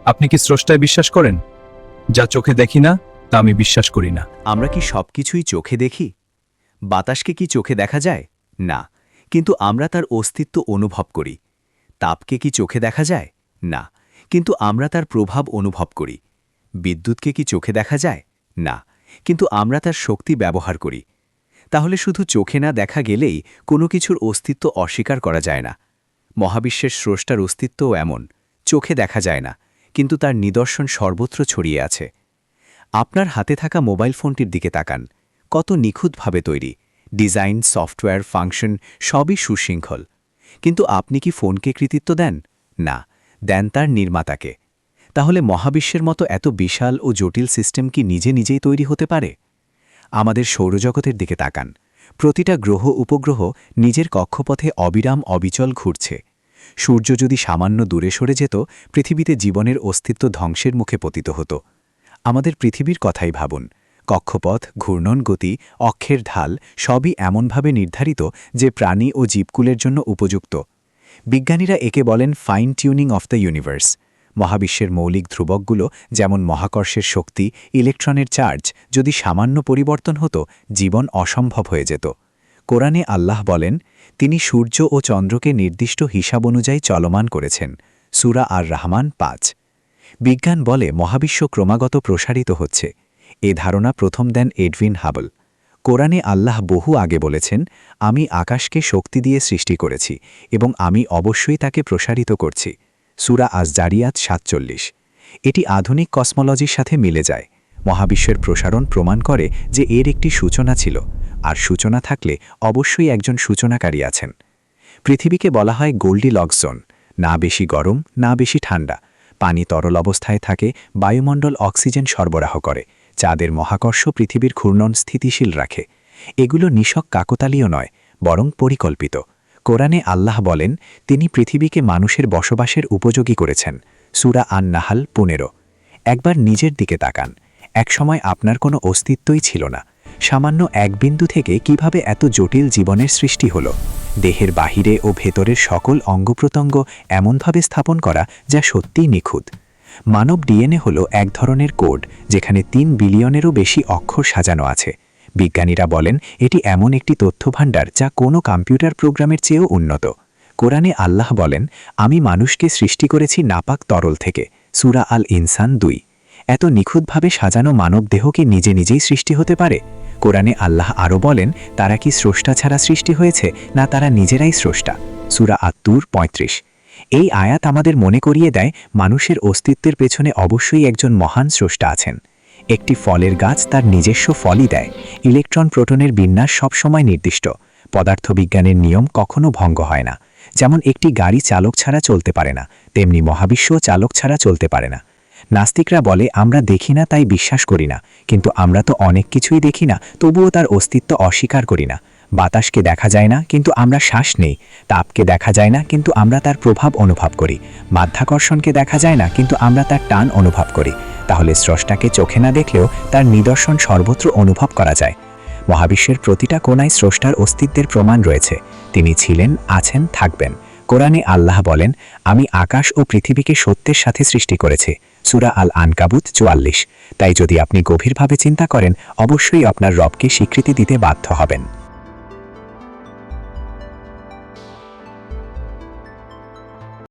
আপনি কি স্রষ্টায় বিশ্বাস করেন? যা চোখে দেখি না তা আমি বিশ্বাস করি না। আমরা কি সবকিছুই চোখে দেখি? বাতাসকে কি চোখে দেখা যায়? না, কিন্তু আমরা তার অস্তিত্ব অনুভব করি। তাপকে কি চোখে দেখা যায়? না, কিন্তু আমরা তার প্রভাব অনুভব করি। বিদ্যুৎকে কি চোখে দেখা যায়? না, কিন্তু আমরা তার শক্তি ব্যবহার করি। তাহলে শুধু চোখে না দেখা গেলেই কোনো কিছুর অস্তিত্ব অস্বীকার করা যায় না। মহাবিশ্বের স্রষ্টার অস্তিত্বও এমন, চোখে দেখা যায় না, কিন্তু তার নিদর্শন সর্বত্র ছড়িয়ে আছে। আপনার হাতে থাকা মোবাইল ফোনটির দিকে তাকান, কত নিখুঁতভাবে তৈরি, ডিজাইন, সফটওয়্যার, ফাংশন সবই সুশৃঙ্খল। কিন্তু আপনি কি ফোনকে কৃতিত্ব দেন? না, দেন তার নির্মাতাকে। তাহলে মহাবিশ্বের মতো এত বিশাল ও জটিল সিস্টেম কি নিজে নিজেই তৈরি হতে পারে? আমাদের সৌরজগতের দিকে তাকান, প্রতিটা গ্রহ উপগ্রহ নিজের কক্ষপথে অবিরাম অবিচল ঘুরছে। সূর্য যদি সামান্য দূরে সরে যেত, পৃথিবীতে জীবনের অস্তিত্ব ধ্বংসের মুখে পতিত হতো। আমাদের পৃথিবীর কথাই ভাবুন, কক্ষপথ, ঘূর্ণন গতি, অক্ষের ঢাল সবই এমনভাবে নির্ধারিত যে প্রাণী ও জীবকুলের জন্য উপযুক্ত। বিজ্ঞানীরা একে বলেন fine tuning of the universe. মহাবিশ্বের মৌলিক ধ্রুবকগুলো যেমন মহাকর্ষের শক্তি, ইলেকট্রনের চার্জ যদি সামান্য পরিবর্তন হতো, জীবন অসম্ভব হয়ে যেত। কোরআনে আল্লাহ বলেন, তিনি সূর্য ও চন্দ্রকে নির্দিষ্ট হিসাব অনুযায়ী চলমান করেছেন। সূরা আর রহমান ৫। বিজ্ঞান বলে মহাবিশ্ব ক্রমাগত প্রসারিত হচ্ছে। এ ধারণা প্রথম দেন এডভিন হাবল। কোরআনে আল্লাহ বহু আগে বলেছেন, আমি আকাশকে শক্তি দিয়ে সৃষ্টি করেছি এবং আমি অবশ্যই তাকে প্রসারিত করছি। সূরা আজ জারিয়াত ৪৭। এটি আধুনিক কসমোলজির সাথে মিলে যায়। মহাবিশ্বের প্রসারণ প্রমাণ করে যে এর একটি সূচনা ছিল, আর সূচনা থাকলে অবশ্যই একজন সূচনাকারী আছেন। পৃথিবীকে বলা হয় গোল্ডিলক্স জোন, না বেশি গরম না বেশি ঠান্ডা। পানি তরল অবস্থায় থাকে, বায়ুমণ্ডল অক্সিজেন সরবরাহ করে, চাঁদের মহাকর্ষ পৃথিবীর ঘূর্ণন স্থিতিশীল রাখে। এগুলো নিছক কাকতালীয় নয়, বরং পরিকল্পিত। কোরআনে আল্লাহ বলেন, তিনি পৃথিবীকে মানুষের বসবাসের উপযোগী করেছেন। সূরা আন-নাহাল ১৫। একবার নিজের দিকে তাকান, একসময় আপনার কোনো অস্তিত্বই ছিল না। সামান্য এক বিন্দু থেকে কিভাবে এত জটিল জীবনের সৃষ্টি হলো? দেহের বাহিরে ও ভেতরের সকল অঙ্গপ্রত্যঙ্গ এমনভাবে স্থাপন করা যা সত্যিই নিখুঁত। মানব ডিএনএ হলো এক ধরনের কোড, যেখানে ৩ বিলিয়নেরও বেশি অক্ষর সাজানো আছে। বিজ্ঞানীরা বলেন এটি এমন একটি তথ্যভাণ্ডার যা কোনো কম্পিউটার প্রোগ্রামের চেয়েও উন্নত। কোরআনে আল্লাহ বলেন, আমি মানুষকে সৃষ্টি করেছি নাপাক তরল থেকে। সূরা আল ইনসান ২। এত নিখুঁতভাবে সাজানো মানব দেহ কি নিজে নিজেই সৃষ্টি হতে পারে? কোরআনে আল্লাহ আরও বলেন, তারা কি স্রষ্টা ছাড়া সৃষ্টি হয়েছে, না তারা নিজেরাই স্রষ্টা? সূরা আত-তুর ৩৫। এই আয়াত আমাদের মনে করিয়ে দেয়, মানুষের অস্তিত্বের পেছনে অবশ্যই একজন মহান স্রষ্টা আছেন। একটি ফলের গাছ তার নিজস্ব ফলই দেয়। ইলেকট্রন প্রোটনের বিন্যাস সবসময় নির্দিষ্ট। পদার্থবিজ্ঞানের নিয়ম কখনো ভঙ্গ হয় না। যেমন একটি গাড়ি চালক ছাড়া চলতে পারে না, তেমনি মহাবিশ্বও চালক ছাড়া চলতে পারে না। নাস্তিকরা বলে, আমরা দেখি না তাই বিশ্বাস করি না, কিন্তু আমরা তো অনেক কিছুই দেখি না, তবুও তার অস্তিত্ব অস্বীকার করি না। বাতাসকে দেখা যায় না, কিন্তু আমরা শ্বাস নেই। তাপকে দেখা যায় না, কিন্তু আমরা তার প্রভাব অনুভব করি। মাধ্যাকর্ষণকে দেখা যায় না, কিন্তু আমরা তার টান অনুভব করি। তাহলে স্রষ্টাকে চোখে না দেখলেও তার নিদর্শন সর্বত্র অনুভব করা যায়। মহাবিশ্বের প্রতিটা কোণায় স্রষ্টার অস্তিত্বের প্রমাণ রয়েছে। তিনি ছিলেন, আছেন, থাকবেন। কোরআনে আল্লাহ বলেন, আমি আকাশ ও পৃথিবীকে সত্যের সাথে সৃষ্টি করেছি। সূরা আল আনকাবুত ৪৪। তাই যদি আপনি গভীরভাবে চিন্তা করেন, অবশ্যই আপনার রবকে স্বীকৃতি দিতে বাধ্য হবেন।